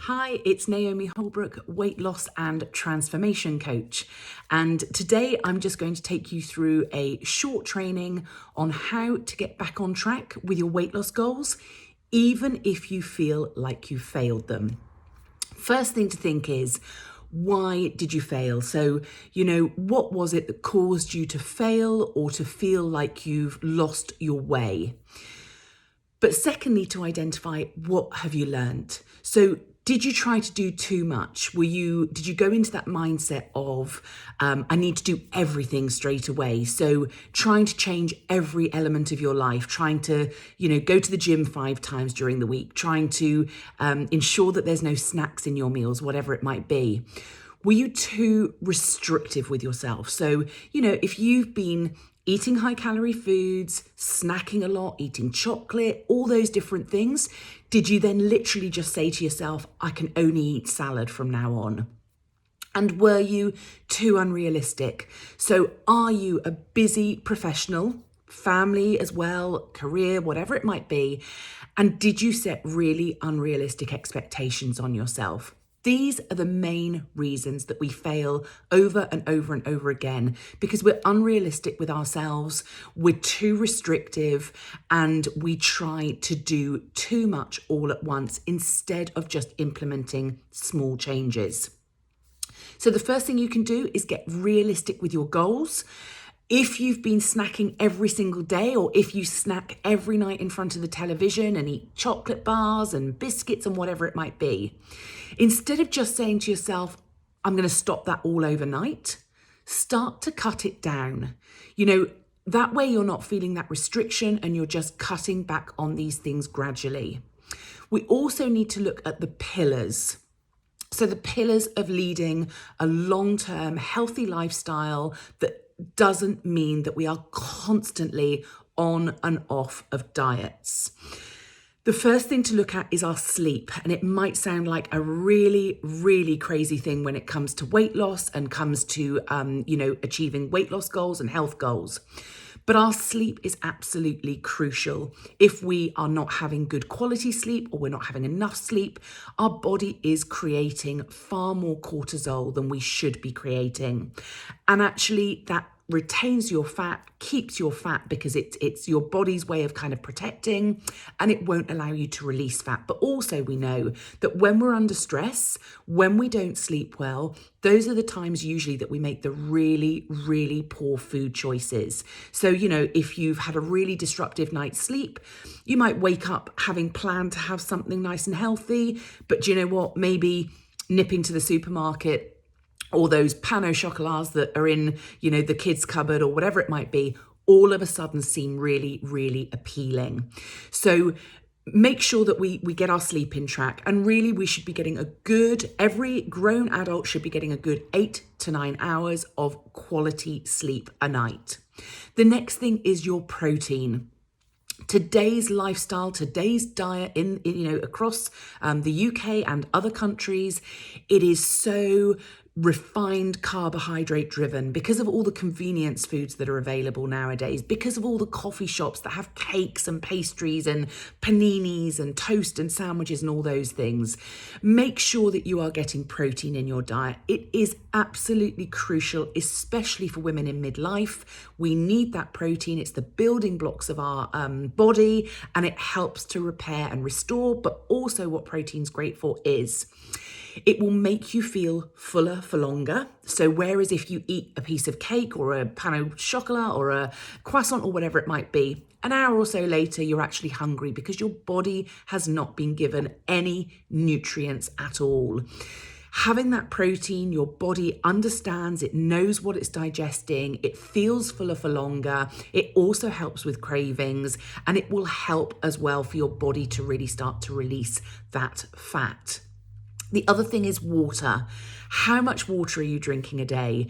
Hi, it's Naomi Holbrook, weight loss and transformation coach. And today I'm just going to take you through a short training on how to get back on track with your weight loss goals, even if you feel like you failed them. First thing to think is, why did you fail? So, what was it that caused you to fail or to feel like you've lost your way? But secondly, to identify what have you learned? So did you try to do too much? Did you go into that mindset of, I need to do everything straight away? So trying to change every element of your life, trying to, go to the gym 5 times during the week, trying to ensure that there's no snacks in your meals, whatever it might be. Were you too restrictive with yourself? So, if you've been eating high calorie foods, snacking a lot, eating chocolate, all those different things, did you then literally just say to yourself, I can only eat salad from now on? And were you too unrealistic? So are you a busy professional, family as well, career, whatever it might be? And did you set really unrealistic expectations on yourself? These are the main reasons that we fail over and over and over again, because we're unrealistic with ourselves, we're too restrictive, and we try to do too much all at once instead of just implementing small changes. So the first thing you can do is get realistic with your goals. If you've been snacking every single day, or if you snack every night in front of the television and eat chocolate bars and biscuits and whatever it might be, instead of just saying to yourself, I'm going to stop that all overnight, start to cut it down. That way you're not feeling that restriction and you're just cutting back on these things gradually. We also need to look at the pillars. So the pillars of leading a long-term healthy lifestyle that doesn't mean that we are constantly on and off of diets. The first thing to look at is our sleep, and it might sound like a really, really crazy thing when it comes to weight loss and comes to, achieving weight loss goals and health goals. But our sleep is absolutely crucial. If we are not having good quality sleep or we're not having enough sleep, our body is creating far more cortisol than we should be creating. And actually that retains your fat, keeps your fat, because it's your body's way of kind of protecting, and it won't allow you to release fat. But also we know that when we're under stress, when we don't sleep well, those are the times usually that we make the really, really poor food choices. So, if you've had a really disruptive night's sleep, you might wake up having planned to have something nice and healthy, but do you know what? Maybe nipping to the supermarket, or those pain au chocolats that are in, the kids' cupboard or whatever it might be, all of a sudden seem really, really appealing. So make sure that we get our sleep in track. And really, we should be getting every grown adult should be getting a good 8 to 9 hours of quality sleep a night. The next thing is your protein. Today's lifestyle, today's diet across the UK and other countries, it is so refined carbohydrate driven because of all the convenience foods that are available nowadays, because of all the coffee shops that have cakes and pastries and paninis and toast and sandwiches and all those things. Make sure that you are getting protein in your diet. It is absolutely crucial, especially for women in midlife. We need that protein. It's the building blocks of our body, and it helps to repair and restore. But also what protein's great for is it will make you feel fuller for longer. So whereas if you eat a piece of cake or a pain au chocolat or a croissant or whatever it might be, an hour or so later, you're actually hungry because your body has not been given any nutrients at all. Having that protein, your body understands, it knows what it's digesting, it feels fuller for longer, it also helps with cravings, and it will help as well for your body to really start to release that fat. The other thing is water. How much water are you drinking a day?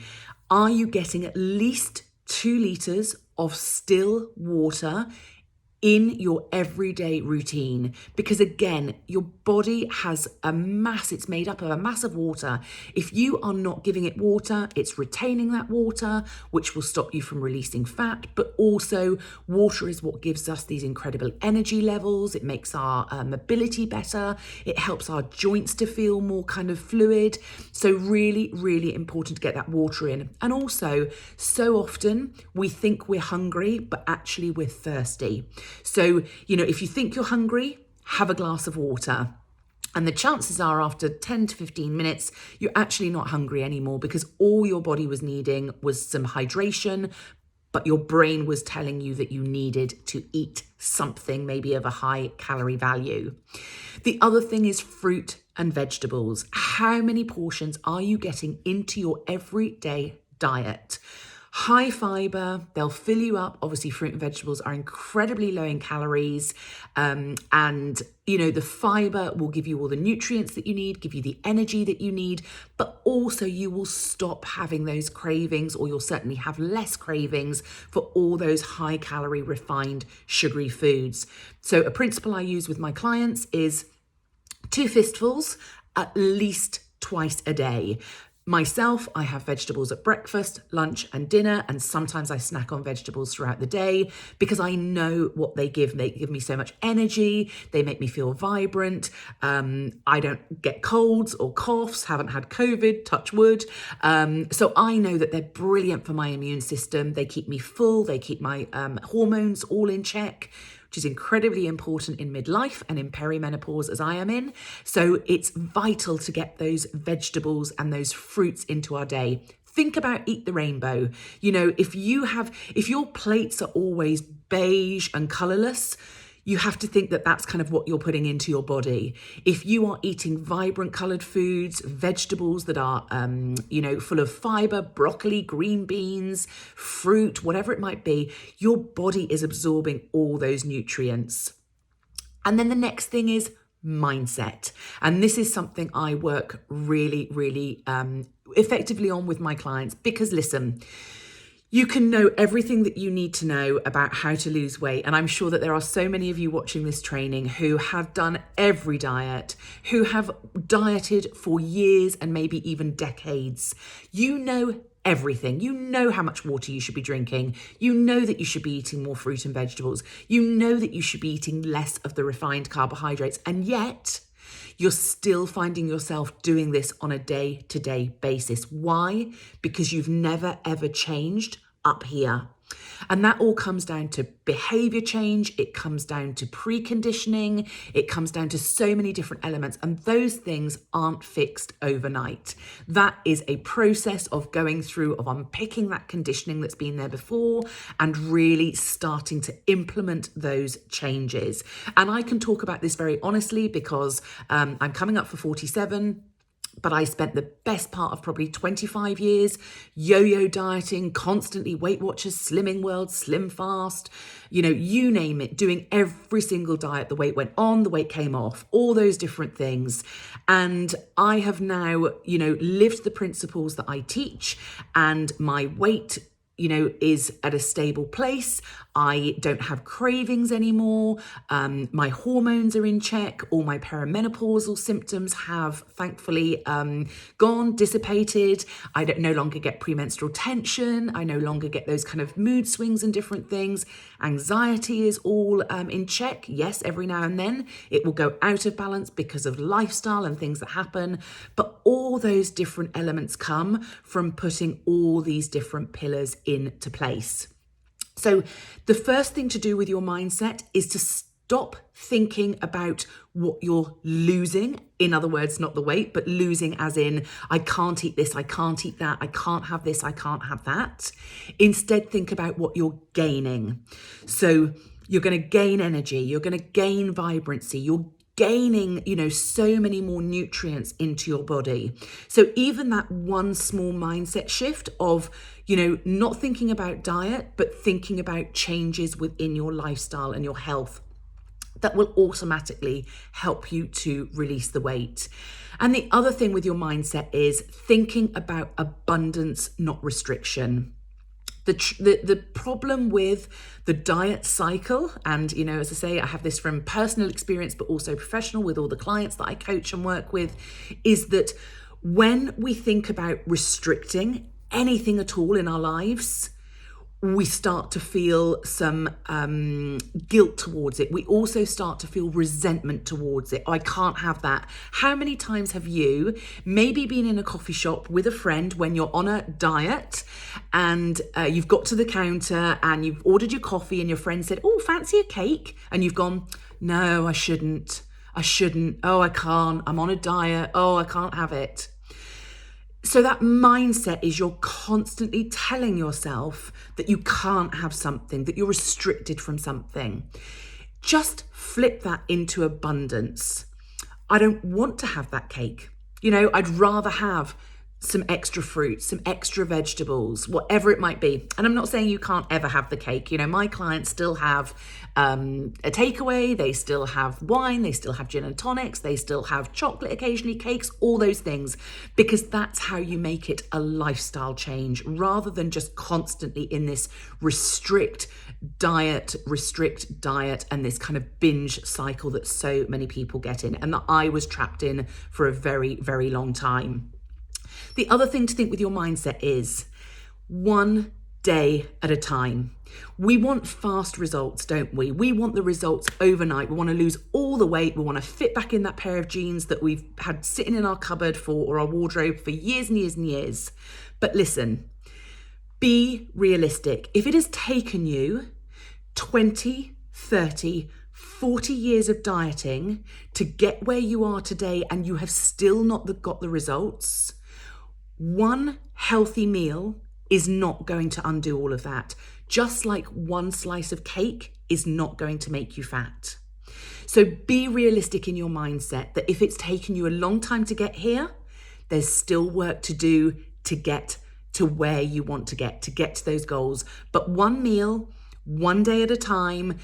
Are you getting at least 2 litres of still water in your everyday routine, because again, your body has it's made up of a mass of water. If you are not giving it water, it's retaining that water, which will stop you from releasing fat. But also, water is what gives us these incredible energy levels. It makes our mobility better. It helps our joints to feel more kind of fluid. So really, really important to get that water in. And also, so often we think we're hungry, but actually we're thirsty. So, if you think you're hungry, have a glass of water. And the chances are after 10 to 15 minutes, you're actually not hungry anymore, because all your body was needing was some hydration, but your brain was telling you that you needed to eat something maybe of a high calorie value. The other thing is fruit and vegetables. How many portions are you getting into your everyday diet? High fiber, they'll fill you up. Obviously, fruit and vegetables are incredibly low in calories. And, the fiber will give you all the nutrients that you need, give you the energy that you need, but also you will stop having those cravings, or you'll certainly have less cravings for all those high calorie, refined, sugary foods. So a principle I use with my clients is 2 fistfuls at least twice a day. Myself, I have vegetables at breakfast, lunch and dinner, and sometimes I snack on vegetables throughout the day, because I know what they give. They give me so much energy. They make me feel vibrant. I don't get colds or coughs, haven't had COVID, touch wood. So I know that they're brilliant for my immune system. They keep me full. They keep my hormones all in check, which is incredibly important in midlife and in perimenopause, as I am in. So it's vital to get those vegetables and those fruits into our day. Think about Eat the Rainbow. If your plates are always beige and colorless, you have to think that that's kind of what you're putting into your body. If you are eating vibrant colored foods, vegetables that are, full of fiber, broccoli, green beans, fruit, whatever it might be, your body is absorbing all those nutrients. And then the next thing is mindset. And this is something I work really, really effectively on with my clients, because listen, you can know everything that you need to know about how to lose weight. And I'm sure that there are so many of you watching this training who have done every diet, who have dieted for years and maybe even decades. You know everything. You know how much water you should be drinking. You know that you should be eating more fruit and vegetables. You know that you should be eating less of the refined carbohydrates. And yet, you're still finding yourself doing this on a day-to-day basis. Why? Because you've never, ever changed up here. And that all comes down to behavior change. It comes down to preconditioning. It comes down to so many different elements. And those things aren't fixed overnight. That is a process of going through, of unpicking that conditioning that's been there before and really starting to implement those changes. And I can talk about this very honestly, because I'm coming up for 47. But I spent the best part of probably 25 years yo-yo dieting, constantly Weight Watchers, Slimming World, Slim Fast, you name it, doing every single diet. The weight went on, the weight came off, all those different things. And I have now, lived the principles that I teach, and my weight is at a stable place. I don't have cravings anymore. My hormones are in check. All my perimenopausal symptoms have thankfully gone, dissipated. I no longer get premenstrual tension. I no longer get those kind of mood swings and different things. Anxiety is all in check. Yes, every now and then it will go out of balance because of lifestyle and things that happen. But all those different elements come from putting all these different pillars into place. So the first thing to do with your mindset is to stop thinking about what you're losing. In other words, not the weight, but losing as in, I can't eat this, I can't eat that, I can't have this, I can't have that. Instead, think about what you're gaining. So you're going to gain energy, you're going to gain vibrancy, you're gaining, so many more nutrients into your body. So even that one small mindset shift of, not thinking about diet, but thinking about changes within your lifestyle and your health, that will automatically help you to release the weight. And the other thing with your mindset is thinking about abundance, not restriction. The problem with the diet cycle, and as I say, I have this from personal experience, but also professional with all the clients that I coach and work with, is that when we think about restricting anything at all in our lives, we start to feel some guilt towards it. We also start to feel resentment towards it. I can't have that. How many times have you maybe been in a coffee shop with a friend when you're on a diet and you've got to the counter and you've ordered your coffee and your friend said, "Oh, fancy a cake?" And you've gone, "No, I shouldn't. Oh, I can't. I'm on a diet. Oh, I can't have it." So that mindset is you're constantly telling yourself that you can't have something, that you're restricted from something. Just flip that into abundance. I don't want to have that cake. I'd rather have some extra fruit, some extra vegetables, whatever it might be. And I'm not saying you can't ever have the cake. My clients still have a takeaway, they still have wine, they still have gin and tonics, they still have chocolate occasionally, cakes, all those things, because that's how you make it a lifestyle change rather than just constantly in this restrict diet, and this kind of binge cycle that so many people get in and that I was trapped in for a very, very long time. The other thing to think with your mindset is one day at a time. We want fast results, don't we? We want the results overnight. We want to lose all the weight. We want to fit back in that pair of jeans that we've had sitting in our cupboard or our wardrobe for years and years and years. But listen, be realistic. If it has taken you 20, 30, 40 years of dieting to get where you are today and you have still not got the results, one healthy meal is not going to undo all of that. Just like one slice of cake is not going to make you fat. So be realistic in your mindset that if it's taken you a long time to get here, there's still work to do to get to where you want to get to those goals. But one meal, one day at a time,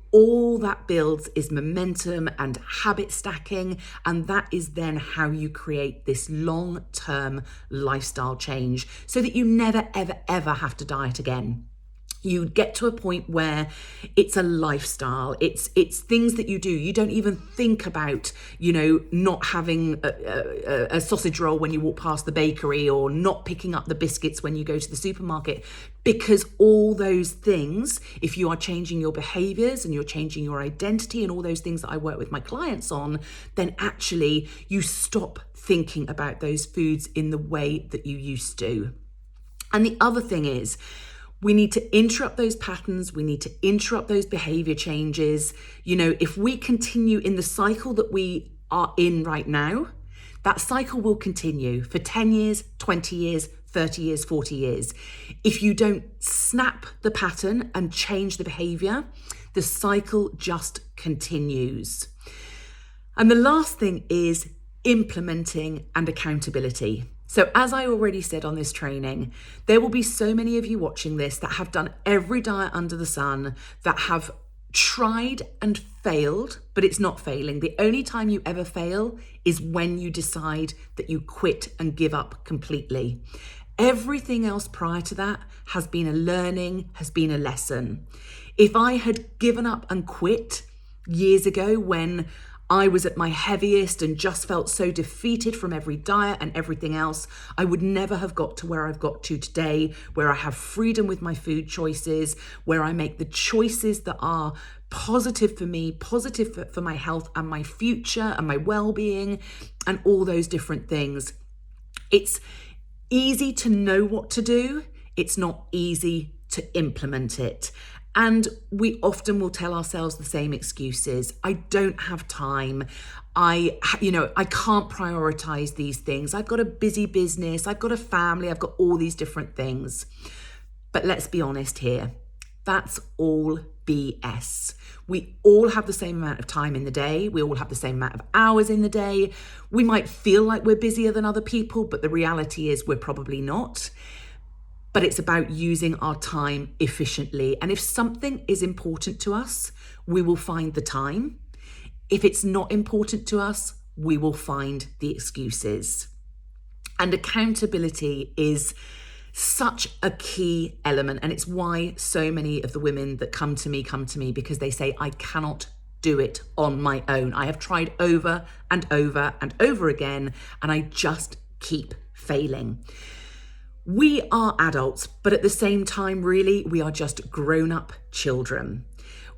all that builds is momentum and habit stacking, and that is then how you create this long-term lifestyle change so that you never, ever, ever have to diet again. You get to a point where it's a lifestyle. It's things that you do. You don't even think about, not having a sausage roll when you walk past the bakery or not picking up the biscuits when you go to the supermarket, because all those things, if you are changing your behaviors and you're changing your identity and all those things that I work with my clients on, then actually you stop thinking about those foods in the way that you used to. And the other thing is, we need to interrupt those patterns. We need to interrupt those behavior changes. If we continue in the cycle that we are in right now, that cycle will continue for 10 years, 20 years, 30 years, 40 years. If you don't snap the pattern and change the behavior, the cycle just continues. And the last thing is implementing and accountability. So as I already said on this training, there will be so many of you watching this that have done every diet under the sun, that have tried and failed, but it's not failing. The only time you ever fail is when you decide that you quit and give up completely. Everything else prior to that has been a learning, has been a lesson. If I had given up and quit years ago when I was at my heaviest and just felt so defeated from every diet and everything else, I would never have got to where I've got to today, where I have freedom with my food choices, where I make the choices that are positive for me, positive for my health and my future and my well-being and all those different things. It's easy to know what to do. It's not easy to implement it. And we often will tell ourselves the same excuses. I don't have time. I can't prioritize these things. I've got a busy business. I've got a family. I've got all these different things. But let's be honest here. That's all BS. We all have the same amount of time in the day. We all have the same amount of hours in the day. We might feel like we're busier than other people, but the reality is we're probably not. But it's about using our time efficiently. And if something is important to us, we will find the time. If it's not important to us, we will find the excuses. And accountability is Such a key element. And it's why so many of the women that come to me because they say, I cannot do it on my own. I have tried over and over and over again, and I just keep failing. We are adults, but at the same time, really, we are just grown-up children.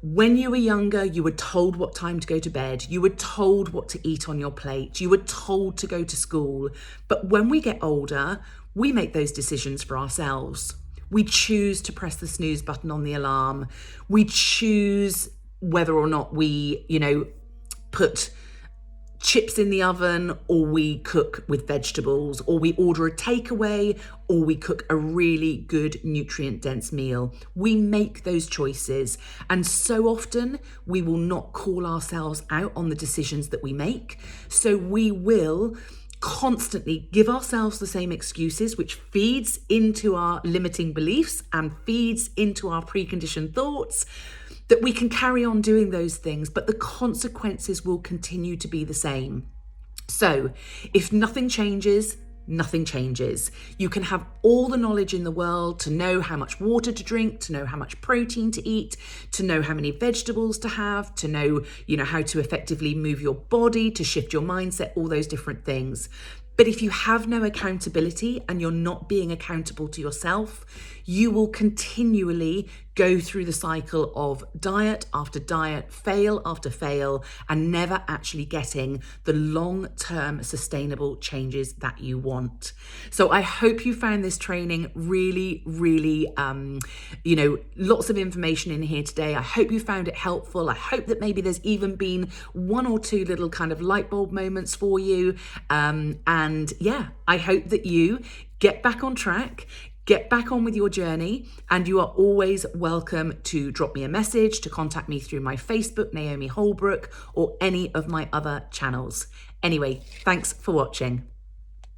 When you were younger, you were told what time to go to bed. You were told what to eat on your plate. You were told to go to school. But when we get older, we make those decisions for ourselves. We choose to press the snooze button on the alarm. We choose whether or not we, put chips in the oven, or we cook with vegetables, or we order a takeaway, or we cook a really good nutrient dense meal. We make those choices, and so often we will not call ourselves out on the decisions that we make. So we will constantly give ourselves the same excuses, which feeds into our limiting beliefs and feeds into our preconditioned thoughts, that we can carry on doing those things, but the consequences will continue to be the same. So if nothing changes, nothing changes. You can have all the knowledge in the world to know how much water to drink, to know how much protein to eat, to know how many vegetables to have, to know, how to effectively move your body, to shift your mindset, all those different things. But if you have no accountability and you're not being accountable to yourself, you will continually go through the cycle of diet after diet, fail after fail, and never actually getting the long-term sustainable changes that you want. So I hope you found this training really, really, lots of information in here today. I hope you found it helpful. I hope that maybe there's even been one or two little kind of light bulb moments for you. And yeah, I hope that you get back on track, get back on with your journey, and you are always welcome to drop me a message, to contact me through my Facebook, Naomi Holbrook, or any of my other channels. Anyway, thanks for watching.